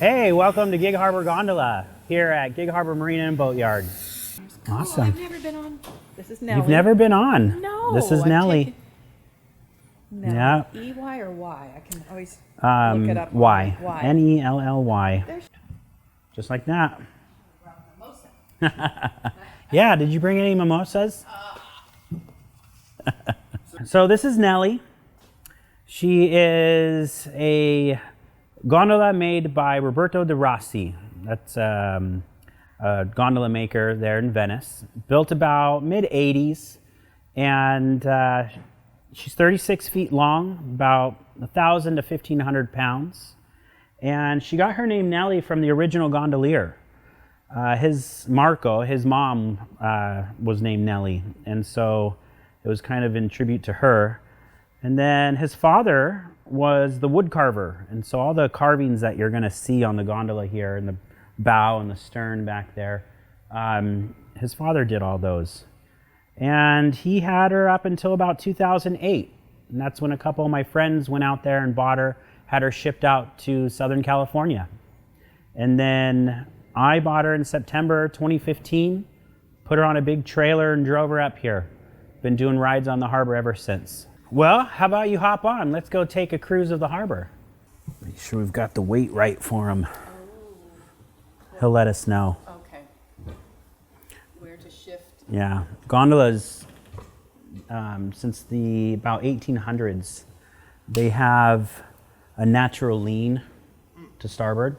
Hey, welcome to Gig Harbor Gondola here at Gig Harbor Marina and Boatyard. Awesome. I've never been on. This is Nellie. You've never been on? No. This is Nellie. Nellie. Yeah. E-Y or Y? I can always look it up. Y. Y. N-E-L-L-Y. Just like that. Yeah, did you bring any mimosas? So this is Nellie. She is a gondola made by Roberto de Rossi. That's a gondola maker there in Venice. Built about mid-80s, and she's 36 feet long, about 1,000 to 1,500 pounds. And she got her name Nellie from the original gondolier. His mom, was named Nellie, and so it was kind of in tribute to her. And then his father was the wood carver, and so all the carvings that you're going to see on the gondola here in the bow and the stern back there, his father did all those. And he had her up until about 2008, and that's when a couple of my friends went out there and bought her, had her shipped out to Southern California. And then I bought her in September 2015, put her on a big trailer and drove her up here. Been doing rides on the harbor ever since. Well, how about you hop on? Let's go take a cruise of the harbor. Make sure we've got the weight right for him. He'll let us know. Okay. Where to shift? Yeah, gondolas, since the about 1800s, they have a natural lean to starboard,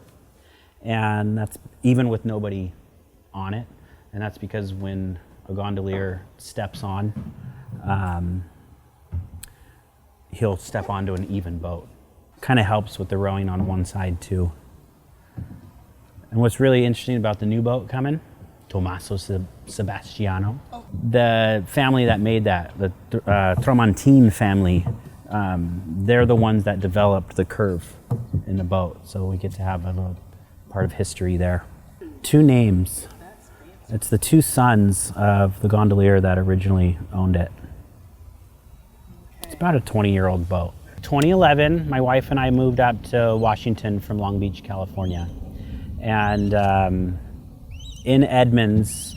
and that's even with nobody on it. And that's because when a gondolier steps on, he'll step onto an even boat. Kind of helps with the rowing on one side too. And what's really interesting about the new boat coming, Tommaso Sebastiano, the family that made that, the Tramontine family, they're the ones that developed the curve in the boat. So we get to have a little part of history there. Two names. It's the two sons of the gondolier that originally owned it. It's about a 20-year-old boat. 2011, my wife and I moved up to Washington from Long Beach, California. And in Edmonds,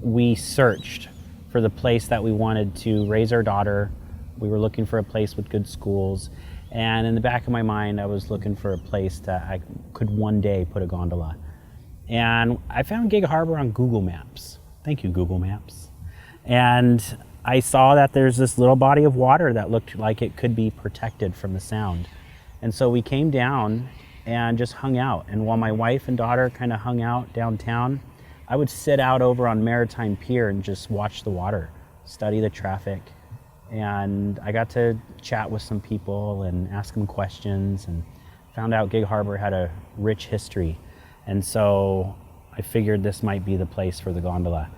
we searched for the place that we wanted to raise our daughter. We were looking for a place with good schools. And in the back of my mind, I was looking for a place that I could one day put a gondola. And I found Gig Harbor on Google Maps. Thank you, Google Maps. And I saw that there's this little body of water that looked like it could be protected from the sound. And so we came down and just hung out. And while my wife and daughter kind of hung out downtown, I would sit out over on Maritime Pier and just watch the water, study the traffic. And I got to chat with some people and ask them questions, and found out Gig Harbor had a rich history. And so I figured this might be the place for the gondola.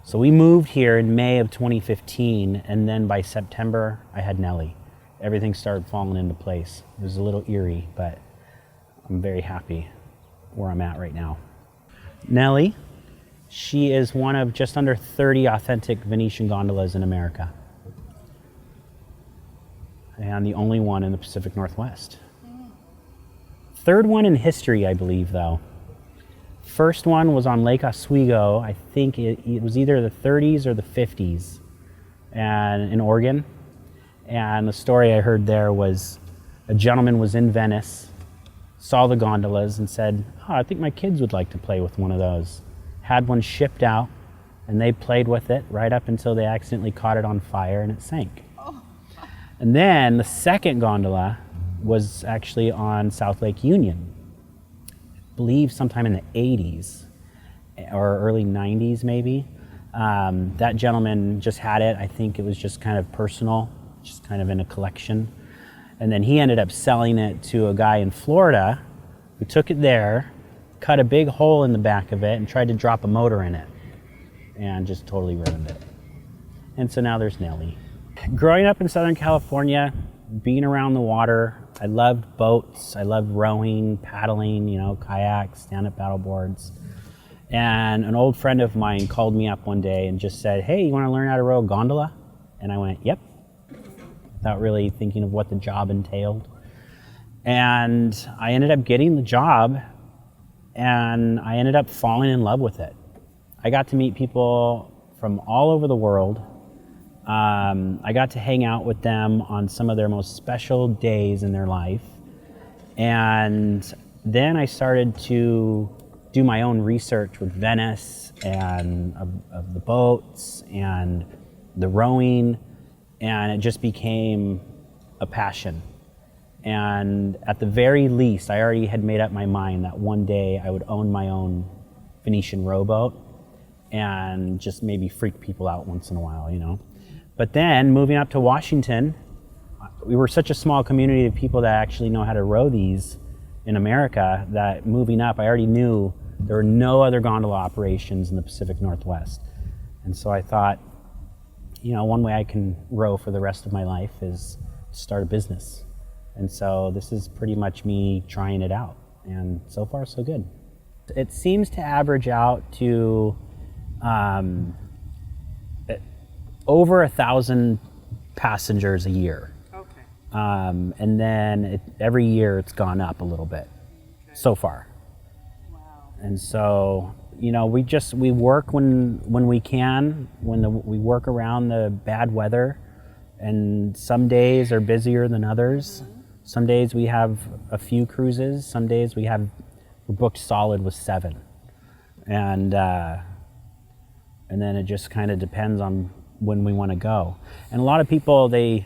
So we moved here in May of 2015, and then by September, I had Nellie. Everything started falling into place. It was a little eerie, but I'm very happy where I'm at right now. Nellie, she is one of just under 30 authentic Venetian gondolas in America. And the only one in the Pacific Northwest. Third one in history, I believe, though. First one was on Lake Oswego. I think it was either the 30s or the 50s, and in Oregon. And the story I heard there was a gentleman was in Venice, saw the gondolas and said, "Oh, I think my kids would like to play with one of those." Had one shipped out, and they played with it right up until they accidentally caught it on fire and it sank. And then the second gondola was actually on South Lake Union. I believe sometime in the 80s or early 90s maybe. That gentleman just had it. I think it was just kind of personal, just kind of in a collection. And then he ended up selling it to a guy in Florida who took it there, cut a big hole in the back of it and tried to drop a motor in it and just totally ruined it. And so now there's Nellie. Growing up in Southern California, being around the water, I loved boats, I loved rowing, paddling, kayaks, stand-up paddle boards. And an old friend of mine called me up one day and just said, "Hey, you want to learn how to row a gondola?" And I went, "Yep," without really thinking of what the job entailed. And I ended up getting the job and I ended up falling in love with it. I got to meet people from all over the world. I got to hang out with them on some of their most special days in their life. And then I started to do my own research with Venice and of the boats and the rowing, and it just became a passion. And at the very least, I already had made up my mind that one day I would own my own Venetian rowboat and just maybe freak people out once in a while, you know. But then moving up to Washington, we were such a small community of people that actually know how to row these in America that moving up, I already knew there were no other gondola operations in the Pacific Northwest. And so I thought, you know, one way I can row for the rest of my life is to start a business. And so this is pretty much me trying it out. And so far, so good. It seems to average out to over 1,000 passengers a year. Okay. And then every year it's gone up a little bit so far. Wow. And so, you know, we work when we can, we work around the bad weather, and some days are busier than others. Mm-hmm. Some days we have a few cruises. Some days we're booked solid with 7. And then it just kind of depends on when we want to go. And a lot of people, they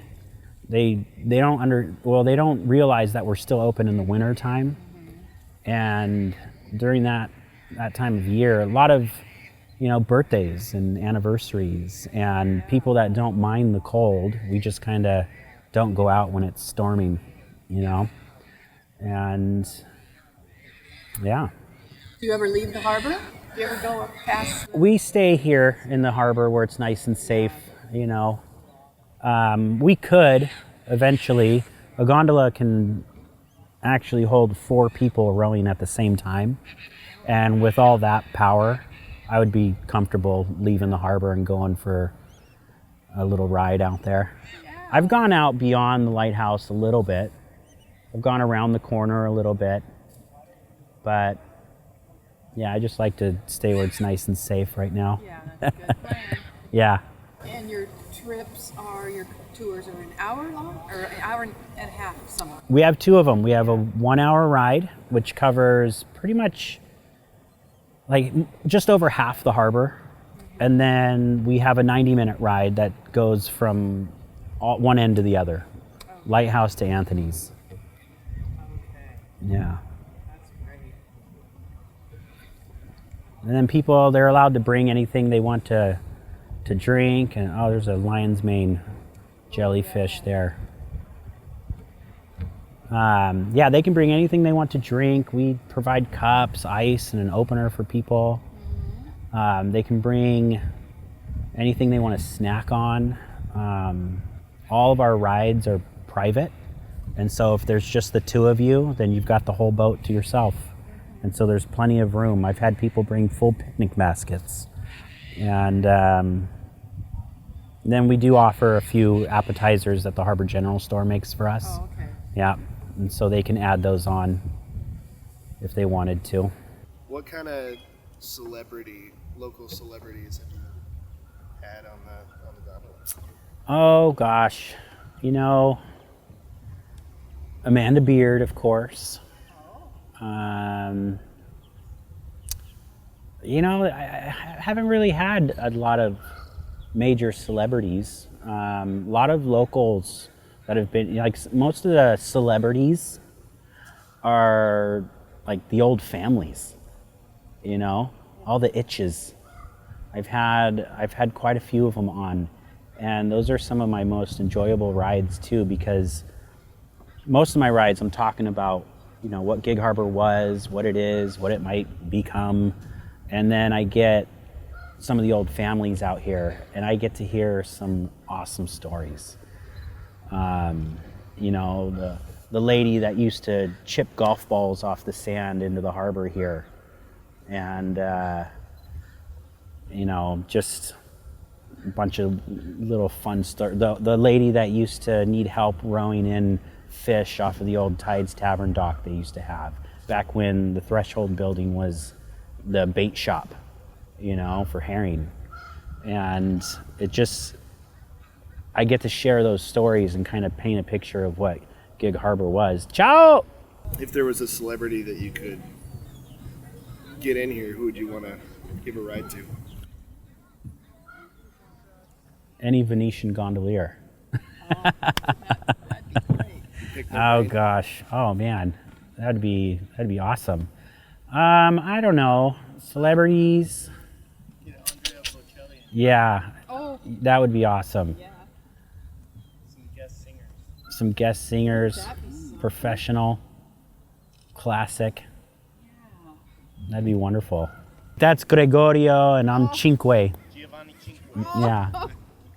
don't realize that we're still open in the winter time. Mm-hmm. And during that time of year, a lot of, you know, birthdays and anniversaries and people that don't mind the cold, we just kind of don't go out when it's storming, you know. And yeah. Do you ever leave the harbor? Do you ever go up past? We stay here in the harbor where it's nice and safe, you know. We could eventually, a gondola can actually hold 4 people rowing at the same time. And with all that power, I would be comfortable leaving the harbor and going for a little ride out there. Yeah. I've gone out beyond the lighthouse a little bit. I've gone around the corner a little bit. But yeah, I just like to stay where it's nice and safe right now. Yeah, that's a good plan. Yeah. And your tours are an hour long or an hour and a half somewhere? We have 2 of them. We have a 1-hour ride, which covers pretty much like just over half the harbor. Mm-hmm. And then we have a 90-minute ride that goes from one end to the other, Lighthouse to Anthony's. Okay. Yeah. That's great. And then people, they're allowed to bring anything they want to drink. And oh, there's a lion's mane jellyfish there. Yeah, they can bring anything they want to drink. We provide cups, ice, and an opener for people. They can bring anything they want to snack on. All of our rides are private. And so if there's just the 2 of you, then you've got the whole boat to yourself. And so there's plenty of room. I've had people bring full picnic baskets. And then we do offer a few appetizers that the Harbor General Store makes for us. Oh, okay. Yeah, and so they can add those on if they wanted to. What kind of local celebrities have you had on the gondola? Oh gosh, you know, Amanda Beard, of course. You know, I haven't really had a lot of major celebrities. A lot of locals that have been, like, most of the celebrities are like the old families, you know, all the itches. I've had quite a few of them on, and those are some of my most enjoyable rides too, because most of my rides I'm talking about, you know, what Gig Harbor was, what it is, what it might become, and then I get some of the old families out here, and I get to hear some awesome stories. You know, the lady that used to chip golf balls off the sand into the harbor here, and you know, just a bunch of little fun stories. The lady that used to need help rowing in fish off of the old Tides Tavern dock they used to have. back when the Threshold building was the bait shop, you know, for herring. And it just, I get to share those stories and kind of paint a picture of what Gig Harbor was. Ciao! If there was a celebrity that you could get in here, who would you want to give a ride to? Any Venetian gondolier. That'd be great. Pick their Oh brain. gosh, oh man, that'd be awesome. I don't know, celebrities. Yeah, Oh, that would be awesome. yeah. Some guest singers, That'd be so professional, classic. Yeah. That'd be wonderful. That's Gregorio, and I'm Cinque. Yeah,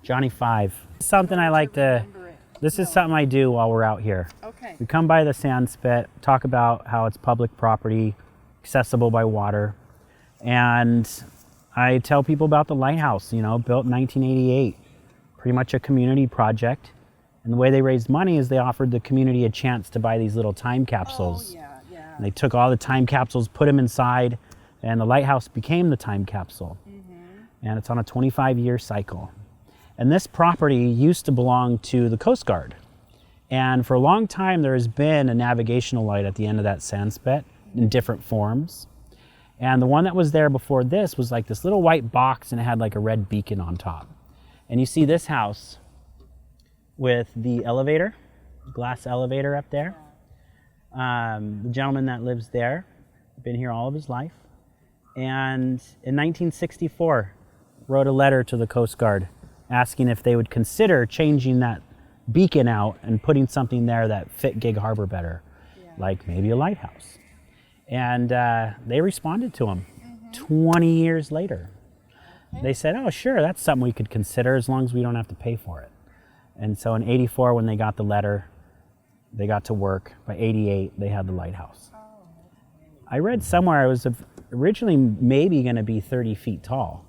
Johnny Five. Something I like to. Remember it. This is something I do while we're out here. Okay. We come by the sand spit, talk about how it's public property, accessible by water, and I tell people about the lighthouse, you know, built in 1988, pretty much a community project. And the way they raised money is they offered the community a chance to buy these little time capsules. Oh, yeah, yeah. And they took all the time capsules, put them inside, and the lighthouse became the time capsule. And it's on a 25-year cycle. And this property used to belong to the Coast Guard. And for a long time, there has been a navigational light at the end of that sand spit in different forms. And the one that was there before this was like this little white box, and it had like a red beacon on top. And you see this house with the elevator, glass elevator up there. The gentleman that lives there, been here all of his life. And in 1964, wrote a letter to the Coast Guard asking if they would consider changing that beacon out and putting something there that fit Gig Harbor better, like maybe a lighthouse. And they responded to him 20 years later. They said, oh, sure, that's something we could consider as long as we don't have to pay for it. And so in 84, when they got the letter, they got to work. By 88, they had the lighthouse. I read somewhere it was originally maybe going to be 30 feet tall.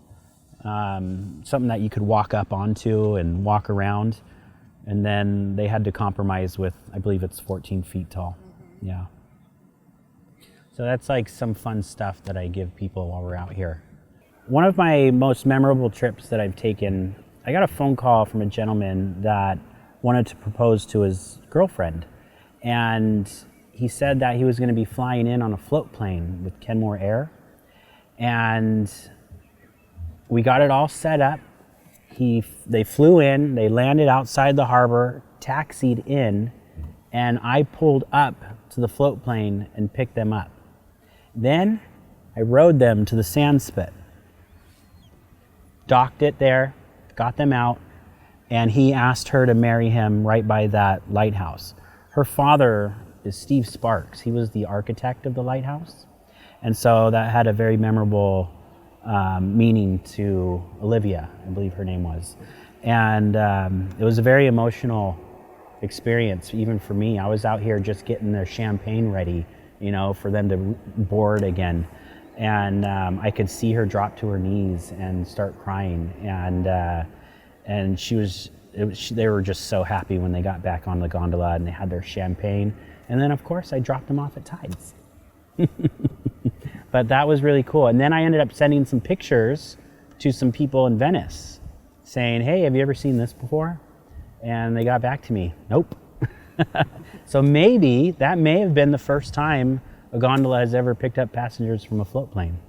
Something that you could walk up onto and walk around. And then they had to compromise with, I believe it's 14 feet tall. Yeah. So that's like some fun stuff that I give people while we're out here. One of my most memorable trips that I've taken, I got a phone call from a gentleman that wanted to propose to his girlfriend. And he said that he was going to be flying in on a float plane with Kenmore Air. And we got it all set up. They flew in, they landed outside the harbor, taxied in, and I pulled up to the float plane and picked them up. Then I rowed them to the sand spit, docked it there, got them out, and he asked her to marry him right by that lighthouse. Her father is Steve Sparks. He was the architect of the lighthouse. And so that had a very memorable meaning to Olivia, I believe her name was. And it was a very emotional experience, even for me. I was out here just getting their champagne ready, you know, for them to board again. And I could see her drop to her knees and start crying. And they were just so happy when they got back on the gondola and they had their champagne. And then, of course, I dropped them off at Tides. But that was really cool. And then I ended up sending some pictures to some people in Venice saying, hey, have you ever seen this before? And they got back to me, nope. So maybe that may have been the first time a gondola has ever picked up passengers from a float plane.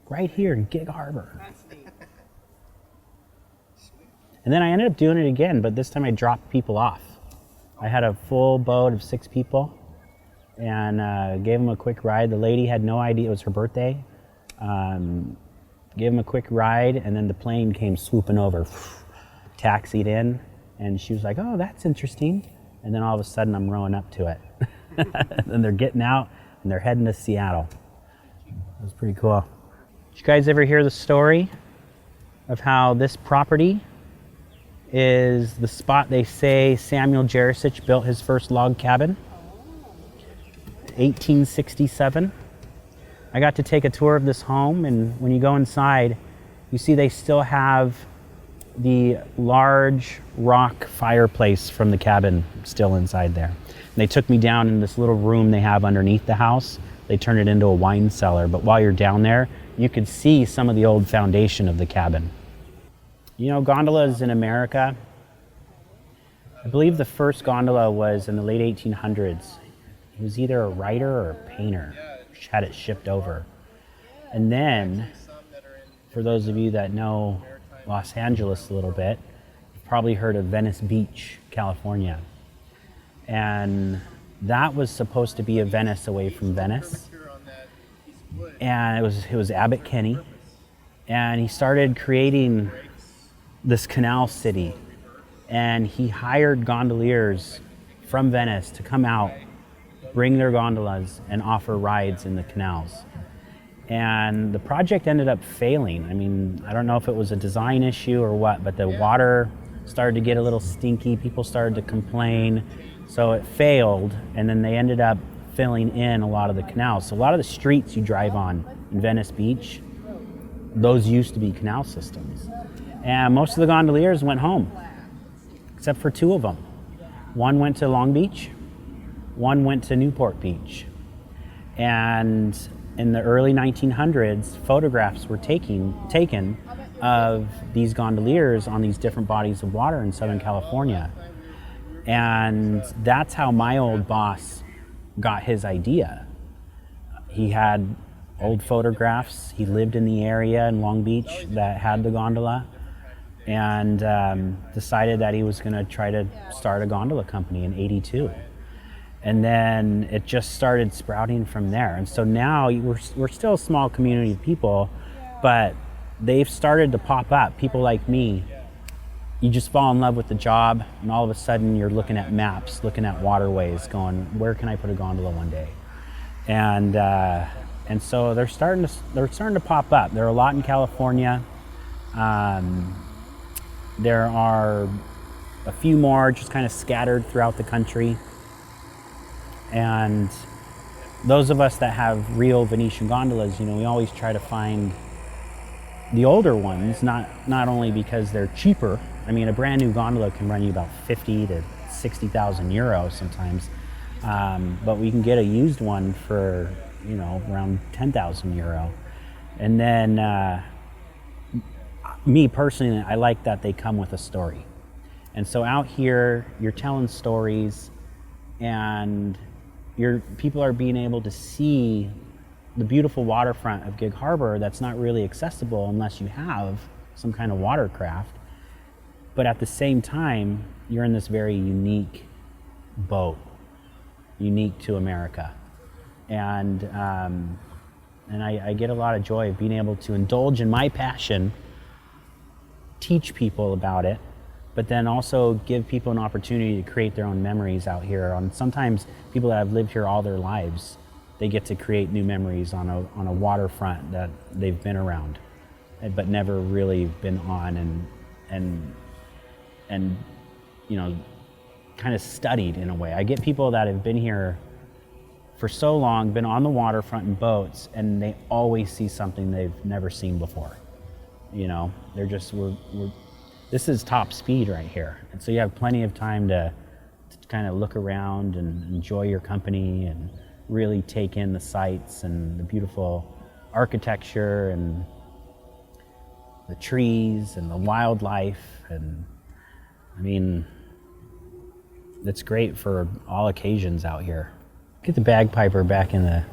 Right here in Gig Harbor. That's neat. And then I ended up doing it again, but this time I dropped people off. I had a full boat of 6 people and gave them a quick ride. The lady had no idea it was her birthday. Gave them a quick ride, and then the plane came swooping over, taxied in, and she was like, oh, that's interesting. And then all of a sudden I'm rowing up to it. And they're getting out and they're heading to Seattle. It was pretty cool. Did you guys ever hear the story of how this property is the spot they say Samuel Jarisich built his first log cabin? 1867. I got to take a tour of this home, and when you go inside, you see they still have the large rock fireplace from the cabin still inside there. They took me down in this little room they have underneath the house. They turned it into a wine cellar, but while you're down there, you could see some of the old foundation of the cabin. You know, gondolas in America, I believe the first gondola was in the late 1800s. He was either a writer or a painter, which had it shipped over. And then, for those of you that know Los Angeles a little bit, you've probably heard of Venice Beach, California. And that was supposed to be a Venice away from Venice. And it was Abbot Kinney. And he started creating this canal city. And he hired gondoliers from Venice to come out, bring their gondolas, and offer rides in the canals. And the project ended up failing. I mean, I don't know if it was a design issue or what, but the water started to get a little stinky. People started to complain. So it failed, and then they ended up filling in a lot of the canals. So a lot of the streets you drive on in Venice Beach, those used to be canal systems. And most of the gondoliers went home, except for 2 of them. One went to Long Beach, one went to Newport Beach. And in the early 1900s, photographs were taken of these gondoliers on these different bodies of water in Southern California. And that's how my old boss got his idea. He had old photographs. He lived in the area in Long Beach that had the gondola, and decided that he was going to try to start a gondola company in '82. And then it just started sprouting from there. And so now we're still a small community of people, but they've started to pop up. People like me, you just fall in love with the job, and all of a sudden you're looking at maps, looking at waterways, going, where can I put a gondola one day? And so they're starting to pop up. There are a lot in California. There are a few more just kind of scattered throughout the country. And those of us that have real Venetian gondolas, you know, we always try to find the older ones, not only because they're cheaper. I mean, a brand new gondola can run you about 50 to 60,000 euros sometimes, but we can get a used one for, you know, around 10,000 euro. And then me personally, I like that they come with a story. And so out here, you're telling stories, and people are being able to see the beautiful waterfront of Gig Harbor that's not really accessible unless you have some kind of watercraft. But at the same time, you're in this very unique boat, unique to America. And I get a lot of joy of being able to indulge in my passion, teach people about it, but then also give people an opportunity to create their own memories out here. Sometimes people that have lived here all their lives, they get to create new memories on a waterfront that they've been around, but never really been on and you know, kind of studied in a way. I get people that have been here for so long, been on the waterfront in boats, and they always see something they've never seen before. You know, they're just, this is top speed right here. And so you have plenty of time to kind of look around and enjoy your company and really take in the sights and the beautiful architecture and the trees and the wildlife. And I mean, it's great for all occasions out here. Get the bagpiper back in the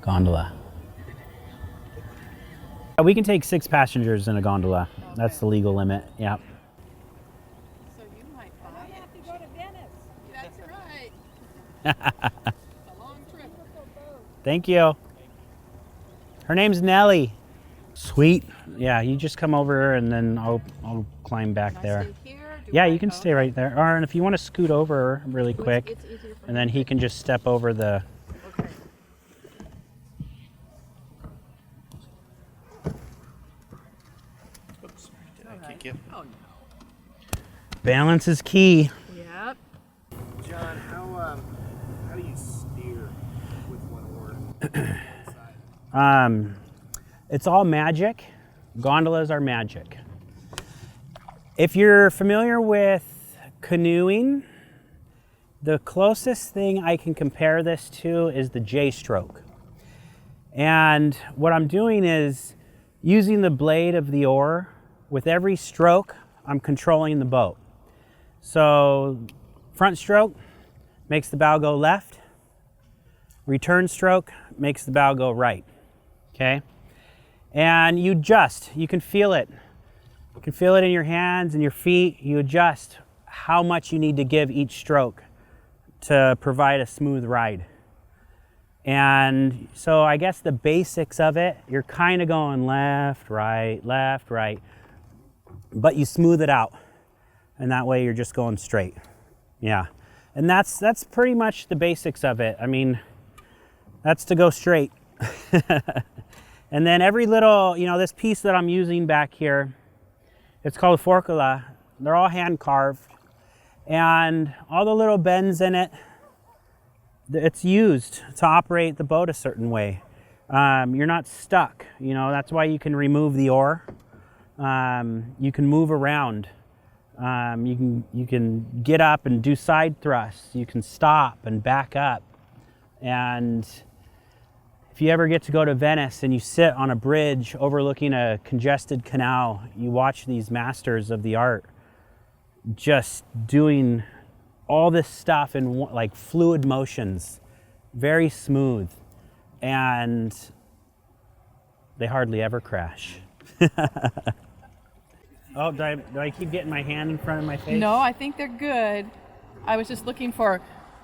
gondola. We can take 6 passengers in a gondola. That's the legal limit. Yep. So you might buy it. I have to go to Venice. That's right. It's a long trip. Thank you. Her name's Nellie. Sweet. Yeah, you just come over and then I'll climb back there. Stay here? Yeah, you can stay right there. Or and if you want to scoot over really quick, It's easier for and then he can just step over the. Okay. Oops, did I kick you? Oh no. Balance is key. Yep. John, how do you steer with one oar? It's all magic. Gondolas are magic. If you're familiar with canoeing, the closest thing I can compare this to is the J stroke. And what I'm doing is using the blade of the oar. With every stroke, I'm controlling the boat. So front stroke makes the bow go left. Return stroke makes the bow go right. Okay? And you adjust. You can feel it. You can feel it in your hands and your feet. You adjust how much you need to give each stroke to provide a smooth ride. And so I guess the basics of it, you're kind of going left, right, but you smooth it out. And that way you're just going straight. Yeah. And that's pretty much the basics of it. I mean, that's to go straight. And then every little, this piece that I'm using back here, it's called a forcola. They're all hand carved. And all the little bends in it, it's used to operate the boat a certain way. You're not stuck, that's why you can remove the oar. You can move around. You can get up and do side thrusts. You can stop and back up. And if you ever get to go to Venice and you sit on a bridge overlooking a congested canal, you watch these masters of the art just doing all this stuff in like fluid motions, very smooth, and they hardly ever crash. Oh, do I keep getting my hand in front of my face? No, I think they're good. I was just looking for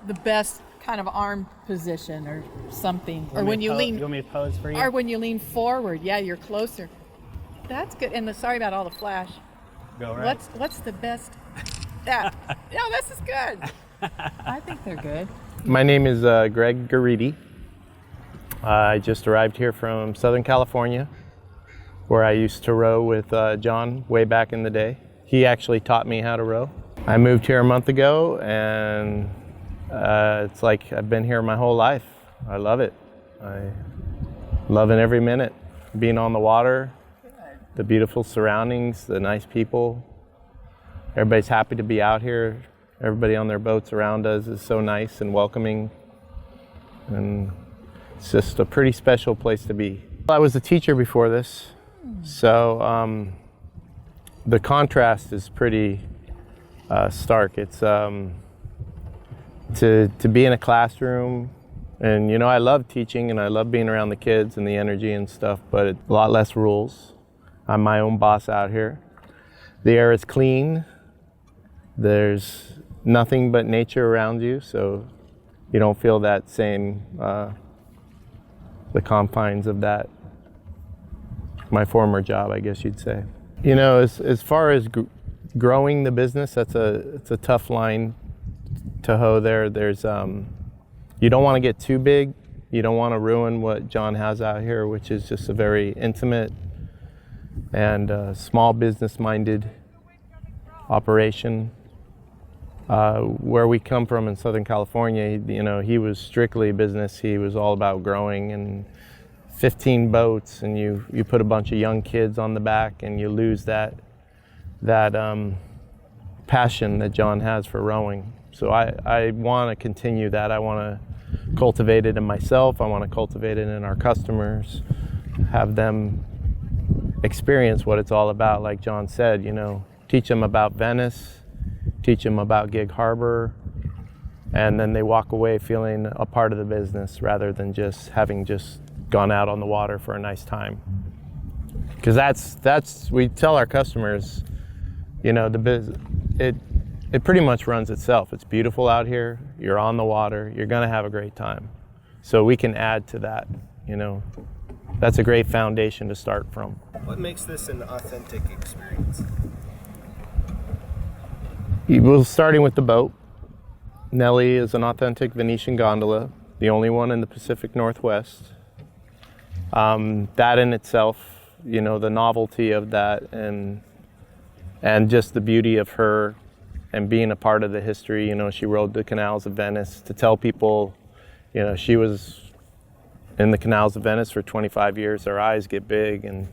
the best kind of arm position or something. Or when you lean. You want me to pose for you? Or when you lean forward. Yeah, you're closer. That's good. And sorry about all the flash. Go right. What's the best? That. No, this is good. I think they're good. My name is Greg Garidi. I just arrived here from Southern California, where I used to row with John way back in the day. He actually taught me how to row. I moved here a month ago, and it's like I've been here my whole life. I love it. I love it every minute. Being on the water, the beautiful surroundings, the nice people. Everybody's happy to be out here. Everybody on their boats around us is so nice and welcoming. And it's just a pretty special place to be. I was a teacher before this, so the contrast is pretty stark. It's to be in a classroom, and I love teaching and I love being around the kids and the energy and stuff, but it's a lot less rules. I'm my own boss out here. The air is clean. There's nothing but nature around you, so you don't feel that same, the confines of that, my former job, I guess you'd say. As far as growing the business, it's a tough line to hoe there. There's, you don't want to get too big. You don't want to ruin what John has out here, which is just a very intimate and small business-minded operation. Where we come from in Southern California, he was strictly business. He was all about growing, and 15 boats, and you put a bunch of young kids on the back, and you lose that passion that John has for rowing. So I want to continue that. I want to cultivate it in myself. I want to cultivate it in our customers, have them experience what it's all about. Like John said, teach them about Venice, teach them about Gig Harbor, and then they walk away feeling a part of the business rather than just having gone out on the water for a nice time. Because that's we tell our customers, it pretty much runs itself. It's beautiful out here. You're on the water. You're gonna have a great time. So we can add to that. That's a great foundation to start from. What makes this an authentic experience? Well, starting with the boat, Nellie is an authentic Venetian gondola, the only one in the Pacific Northwest. That in itself, the novelty of that and just the beauty of her and being a part of the history. She rode the canals of Venice. To tell people, she was in the canals of Venice for 25 years, their eyes get big, and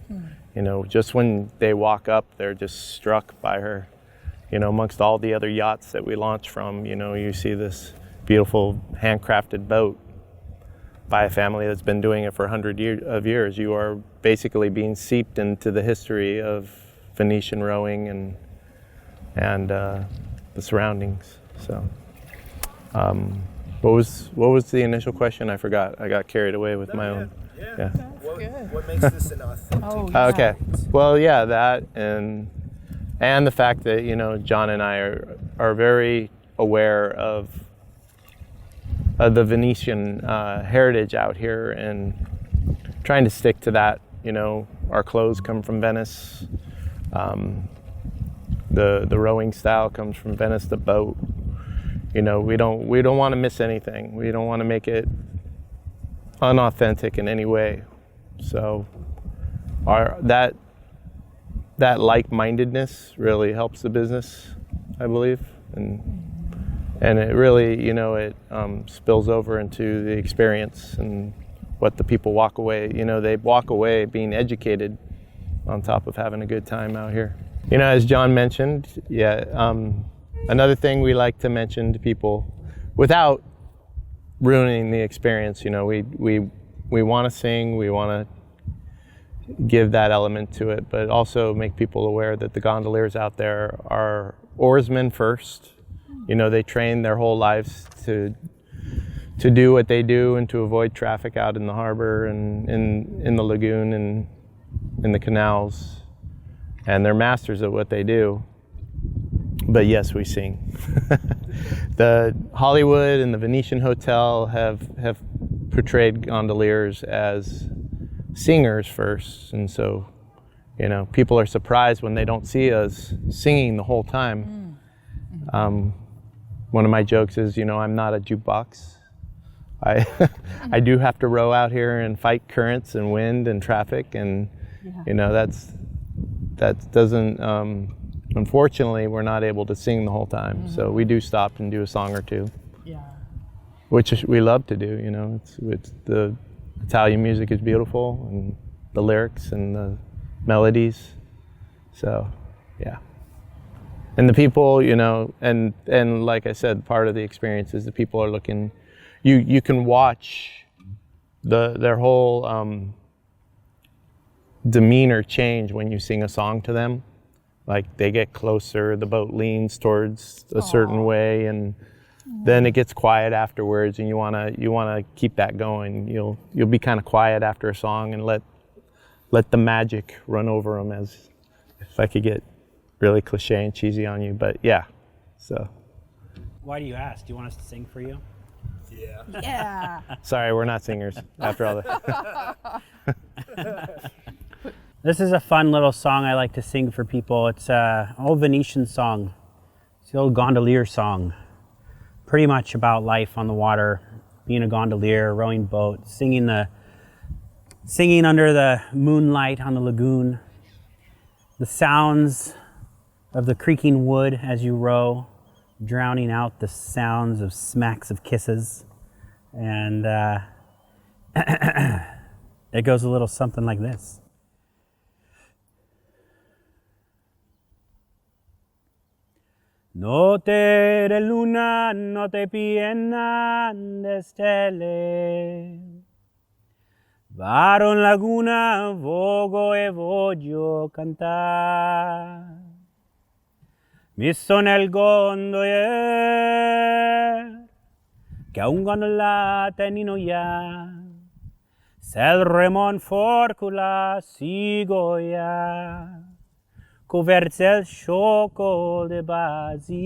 just when they walk up, they're just struck by her. Amongst all the other yachts that we launch from, you see this beautiful handcrafted boat by a family that's been doing it for 100 years. You are basically being seeped into the history of Venetian rowing and the surroundings. So, what was the initial question? I forgot. I got carried away with my own. Yeah. What makes this an authentic? Okay. Well, yeah, that and the fact that, you know, John and I are very aware of the Venetian heritage out here and trying to stick to that. You know, our clothes come from Venice. The rowing style comes from Venice. The boat. You know, we don't want to miss anything. We don't want to make it unauthentic in any way. So that like-mindedness really helps the business, I believe, and it really, you know, it spills over into the experience and what the people walk away. You know, they walk away being educated on top of having a good time out here. You know, as John mentioned, another thing we like to mention to people without ruining the experience, you know, we want to sing, we want to give that element to it, but also make people aware that the gondoliers out there are oarsmen first. You know, they train their whole lives to do what they do and to avoid traffic out in the harbor and in the lagoon and in the canals. And they're masters at what they do. But yes, we sing. The Hollywood and the Venetian Hotel have portrayed gondoliers as singers first, and so, you know, people are surprised when they don't see us singing the whole time. One of my jokes is, you know, I'm not a jukebox. I do have to row out here and fight currents and wind and traffic, and you know, that doesn't. Unfortunately, we're not able to sing the whole time, so we do stop and do a song or two. Yeah. Which we love to do. You know, it's the Italian music is beautiful, and the lyrics and the melodies. So, yeah. And the people, you know, and like I said, part of the experience is the people are looking. You can watch their whole demeanor change when you sing a song to them. Like, they get closer, the boat leans towards a certain way, and then it gets quiet afterwards, and you wanna keep that going. You'll be kind of quiet after a song and let the magic run over them, as if I could get really cliche and cheesy on you, but yeah. So. Why do you ask? Do you want us to sing for you? Yeah. Yeah. Sorry, we're not singers after all that. This is a fun little song I like to sing for people. It's an old Venetian song. It's the old gondolier song. Pretty much about life on the water, being a gondolier, rowing boat, singing under the moonlight on the lagoon. The sounds of the creaking wood as you row, drowning out the sounds of smacks of kisses. And it goes a little something like this. Note de luna, note piena de stelle. Varo in laguna, vogo e voglio cantar. Mi sono nel gondolier, che a un gondolata in inoia. Se il remon forcula si goia. Coverse il sciocco de basi.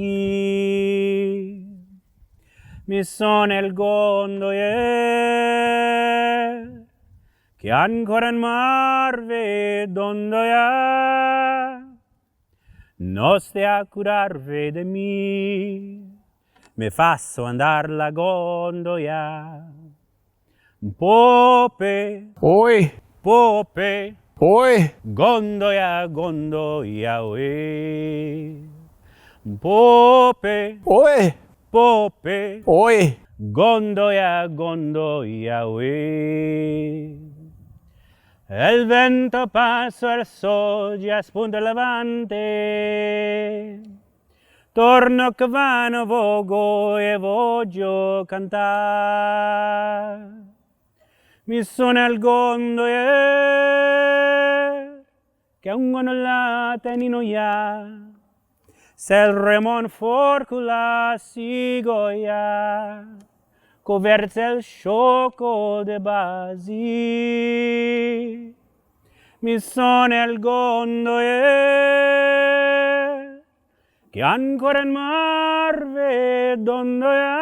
Mi sono nel gondolier, che ancora in mar vedondoia. No stai a curarvi de mi fasso andar la gondola. Pope, Oi, pope, oi, gondola, gondola, ue. Pope, oi, pope, oi. gondola, gondola, ue. El vento pasa, el sol ya spunta el levante. Torno che vano vogo e voglio cantare. Mi sono al gondolier che un gondola tenino ya. Se il remon forcula si goia, coverse il sciocco de basi. Mi sono al gondolier che ancora in mar vedondoia.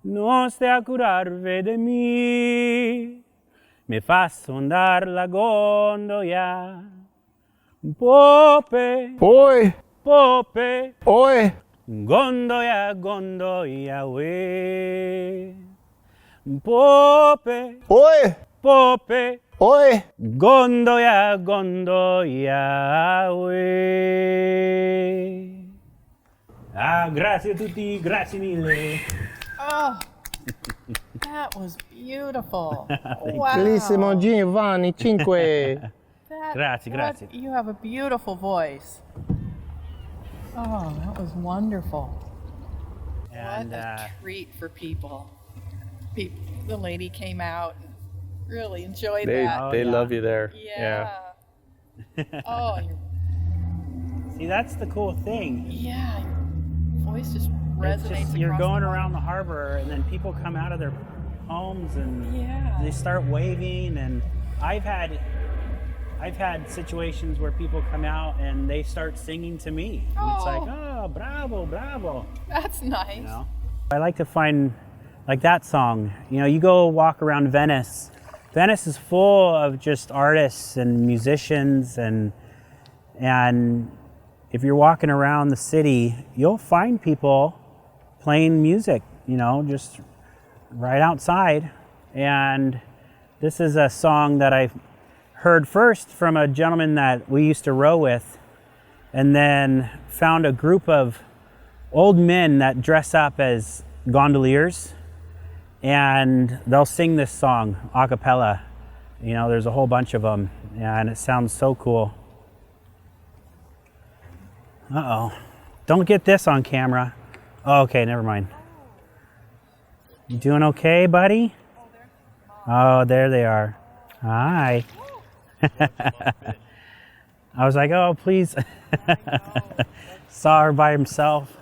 No stai a curarve de mi fa sondar la gondola. Pope, Oi, pope, oi, gondola, gondola, we. Pope, oi, pope, oi. gondola, gondola, we. Ah, grazie a tutti, grazie mille. Oh, that was beautiful. Wow. Bellissimo Giovanni, 5. Grazie, grazie. You have a beautiful voice. Oh, that was wonderful. And What a treat for people. The lady came out and really enjoyed that. They yeah. love you there. Yeah. Oh, see, that's the cool thing. yeah. Your voice just It's resonates just, you're across going the around the water. harbor, and then people come out of their homes and Yeah. they start waving. And I've had situations where people come out and they start singing to me. And it's like, oh, bravo, bravo. That's nice. You know? I like to find, like that song. You know, you go walk around Venice. Venice is full of just artists and musicians, and if you're walking around the city, you'll find people playing music, you know, just right outside. And this is a song that I heard first from a gentleman that we used to row with, and then found a group of old men that dress up as gondoliers, and they'll sing this song a cappella. You know, there's a whole bunch of them, and it sounds so cool. Uh-oh. Don't get this on camera. Oh, okay, never mind. You doing okay, buddy? Oh, there they are. Hi. I was like, oh, please. Saw her by himself.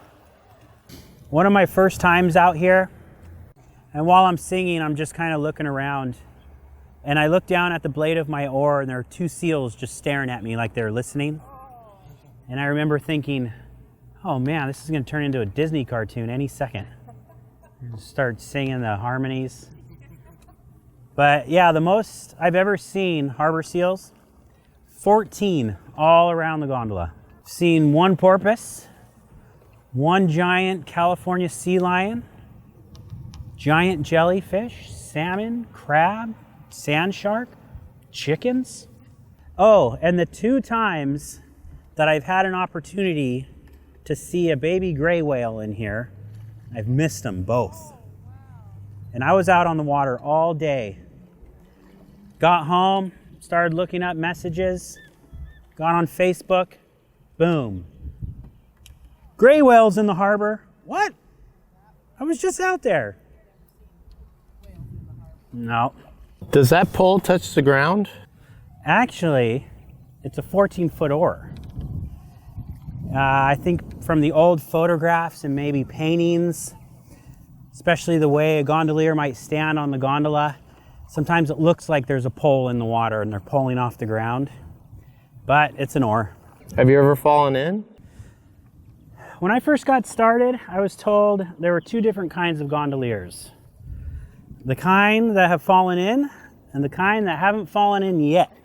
One of my first times out here, and while I'm singing, I'm just kind of looking around, and I look down at the blade of my oar, and there are two seals just staring at me like they're listening. And I remember thinking, oh man, this is going to turn into a Disney cartoon any second. And start singing the harmonies. But yeah, the most I've ever seen harbor seals, 14 all around the gondola. Seen one porpoise, one giant California sea lion, giant jellyfish, salmon, crab, sand shark, chickens. Oh, and the 2 times that I've had an opportunity to see a baby gray whale in here, I've missed them both. And I was out on the water all day. Got home, started looking up messages, got on Facebook, boom. Gray whales in the harbor. What? I was just out there. No. Does that pole touch the ground? Actually, it's a 14-foot oar. I think from the old photographs and maybe paintings, especially the way a gondolier might stand on the gondola, sometimes it looks like there's a pole in the water and they're pulling off the ground, but it's an oar. Have you ever fallen in? When I first got started, I was told there were 2 different kinds of gondoliers. The kind that have fallen in and the kind that haven't fallen in yet.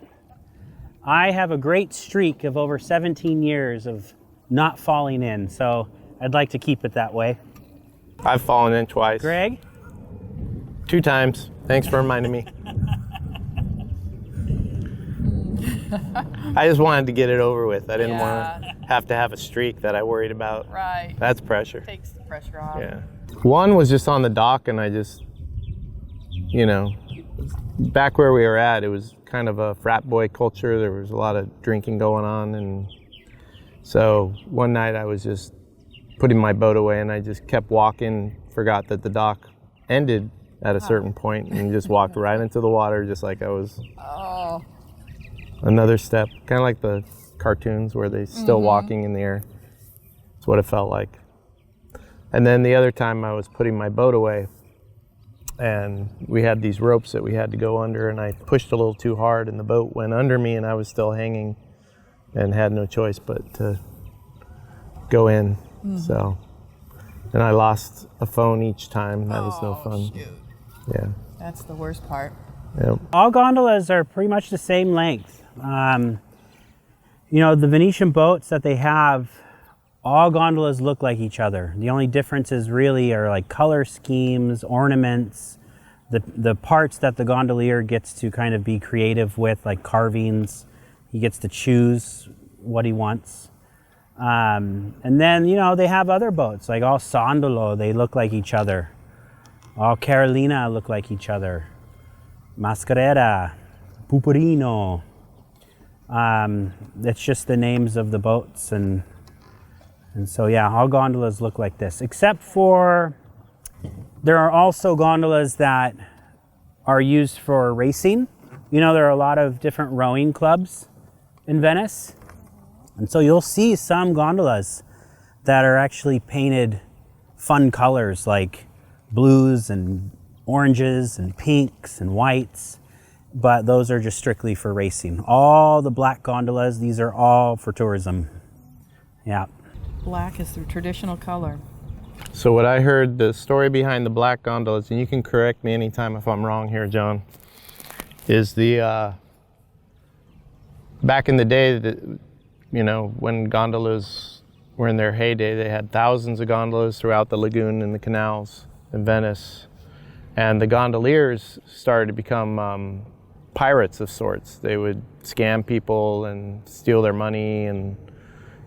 I have a great streak of over 17 years of not falling in, so I'd like to keep it that way. I've fallen in twice. Greg? 2 times. Thanks for reminding me. I just wanted to get it over with. I didn't want to have a streak that I worried about. Right. That's pressure. Takes the pressure off. Yeah. One was just on the dock, and I just, you know, back where we were at, it was kind of a frat boy culture. There was a lot of drinking going on, and So one night I was just putting my boat away and I just kept walking, forgot that the dock ended at a certain point and just walked right into the water just like I was another step. Kind of like the cartoons where they're still walking in the air. That's what it felt like. And then the other time I was putting my boat away and we had these ropes that we had to go under and I pushed a little too hard and the boat went under me and I was still hanging and had no choice but to go in. So, and I lost a phone each time. That was no fun. Shoot. Yeah. That's the worst part. Yep. All gondolas are pretty much the same length. You know, the Venetian boats that they have, all gondolas look like each other. The only differences really are like color schemes, ornaments, the parts that the gondolier gets to kind of be creative with, like carvings. He gets to choose what he wants. And then, you know, they have other boats, like all Sondolo, they look like each other. All Carolina look like each other. Mascarera, Puperino. It's just the names of the boats. And so, yeah, all gondolas look like this, except for there are also gondolas that are used for racing. You know, there are a lot of different rowing clubs in Venice. And so you'll see some gondolas that are actually painted fun colors like blues and oranges and pinks and whites, but those are just strictly for racing. All the black gondolas, these are all for tourism. Yeah. Black is the traditional color. So what I heard, the story behind the black gondolas, and you can correct me anytime if I'm wrong here, John, is the back in the day, you know, when gondolas were in their heyday, they had thousands of gondolas throughout the lagoon and the canals in Venice. And the gondoliers started to become pirates of sorts. They would scam people and steal their money and,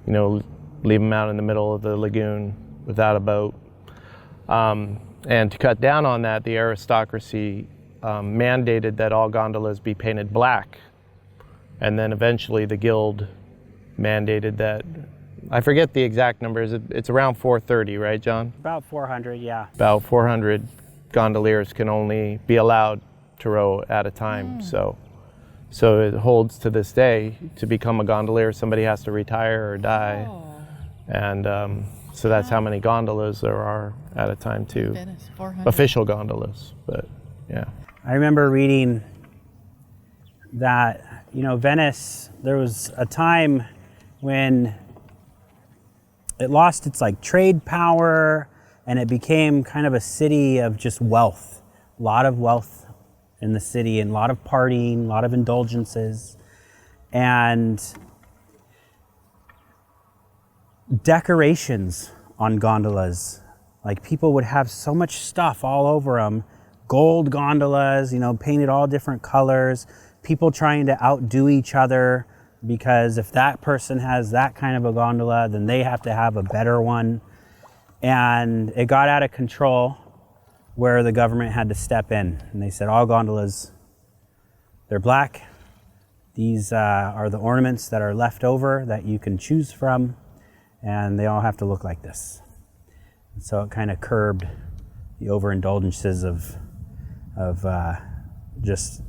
you know, leave them out in the middle of the lagoon without a boat. And to cut down on that, the aristocracy mandated that all gondolas be painted black. And then eventually the guild mandated that, I forget the exact numbers, it's around 430, right, John? About 400, yeah. About 400 gondoliers can only be allowed to row at a time. So it holds to this day. To become a gondolier, somebody has to retire or die. And so that's how many gondolas there are at a time too. Venice, 400. Official gondolas, but yeah. I remember reading that, you know, Venice, there was a time when it lost its like trade power and it became kind of a city of just wealth. A lot of wealth in the city and a lot of partying, a lot of indulgences. And decorations on gondolas, like people would have so much stuff all over them. Gold gondolas, you know, painted all different colors. People trying to outdo each other because if that person has that kind of a gondola, then they have to have a better one. And it got out of control where the government had to step in. And they said, all gondolas, they're black. These are the ornaments that are left over that you can choose from. And they all have to look like this. And so it kind of curbed the overindulgences of just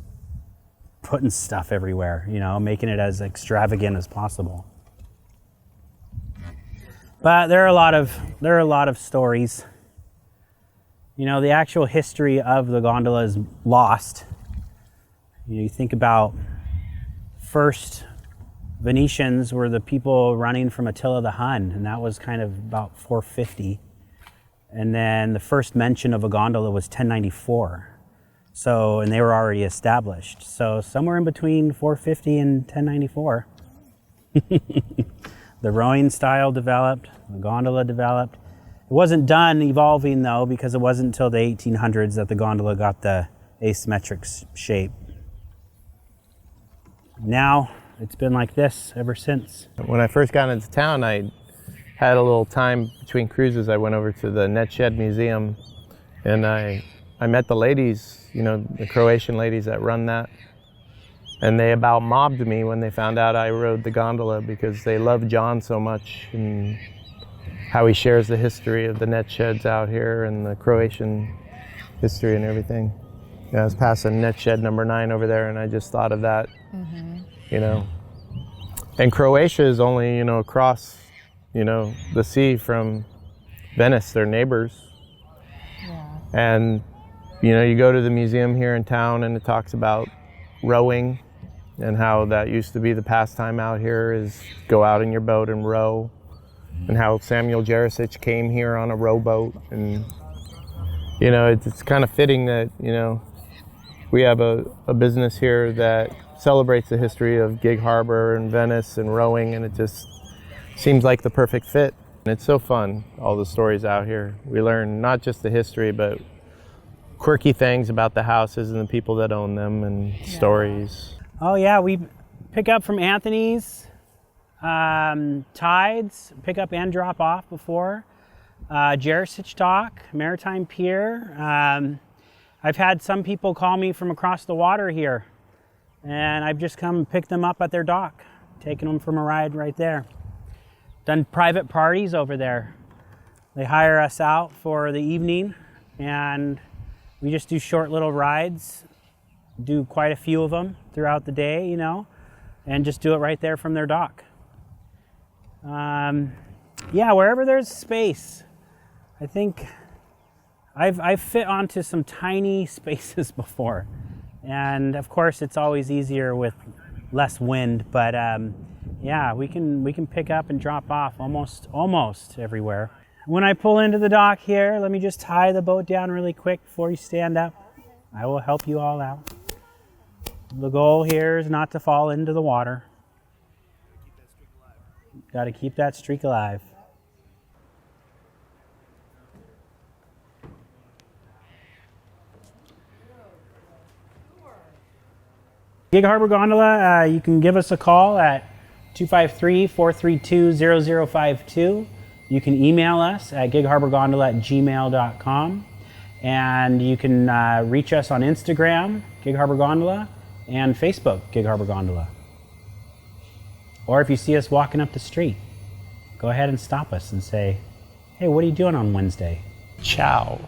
putting stuff everywhere, you know, making it as extravagant as possible. But there are a lot of stories. You know, the actual history of the gondola is lost. You know, you think about first Venetians were the people running from Attila the Hun, and that was kind of about 450. And then the first mention of a gondola was 1094. So, and they were already established. So somewhere in between 450 and 1094, the rowing style developed, the gondola developed. It wasn't done evolving though, because it wasn't until the 1800s that the gondola got the asymmetric shape. Now, it's been like this ever since. When I first got into town, I had a little time between cruises. I went over to the Netshed Museum and I met the ladies, you know, the Croatian ladies that run that. And they about mobbed me when they found out I rode the gondola because they love John so much and how he shares the history of the net sheds out here and the Croatian history and everything. I was passing net shed number 9 over there and I just thought of that, you know. And Croatia is only, you know, across, you know, the sea from Venice, their neighbors. Yeah. And, you know, you go to the museum here in town and it talks about rowing and how that used to be the pastime out here is go out in your boat and row, and how Samuel Jerisic came here on a rowboat. And, you know, it's kind of fitting that, you know, we have a business here that celebrates the history of Gig Harbor and Venice and rowing, and it just seems like the perfect fit. And it's so fun, all the stories out here. We learn not just the history, but quirky things about the houses and the people that own them and stories. Oh yeah, we pick up from Anthony's, Tides, pick up and drop off before, Jerisic Dock, Maritime Pier. I've had some people call me from across the water here, and I've just come pick them up at their dock, taking them from a ride right there. Done private parties over there. They hire us out for the evening, and we just do short little rides, do quite a few of them throughout the day, you know, and just do it right there from their dock. Yeah, wherever there's space. I think I've fit onto some tiny spaces before, and of course it's always easier with less wind, but yeah, we can pick up and drop off almost everywhere. When I pull into the dock here, let me just tie the boat down really quick before you stand up. I will help you all out. The goal here is not to fall into the water. Got to keep that streak alive. Gig Harbor Gondola, you can give us a call at 253-432-0052. You can email us at gigharborgondola@gmail.com. And you can reach us on Instagram, Gig Harbor Gondola, and Facebook, Gig Harbor Gondola. Or if you see us walking up the street, go ahead and stop us and say, hey, what are you doing on Wednesday? Ciao.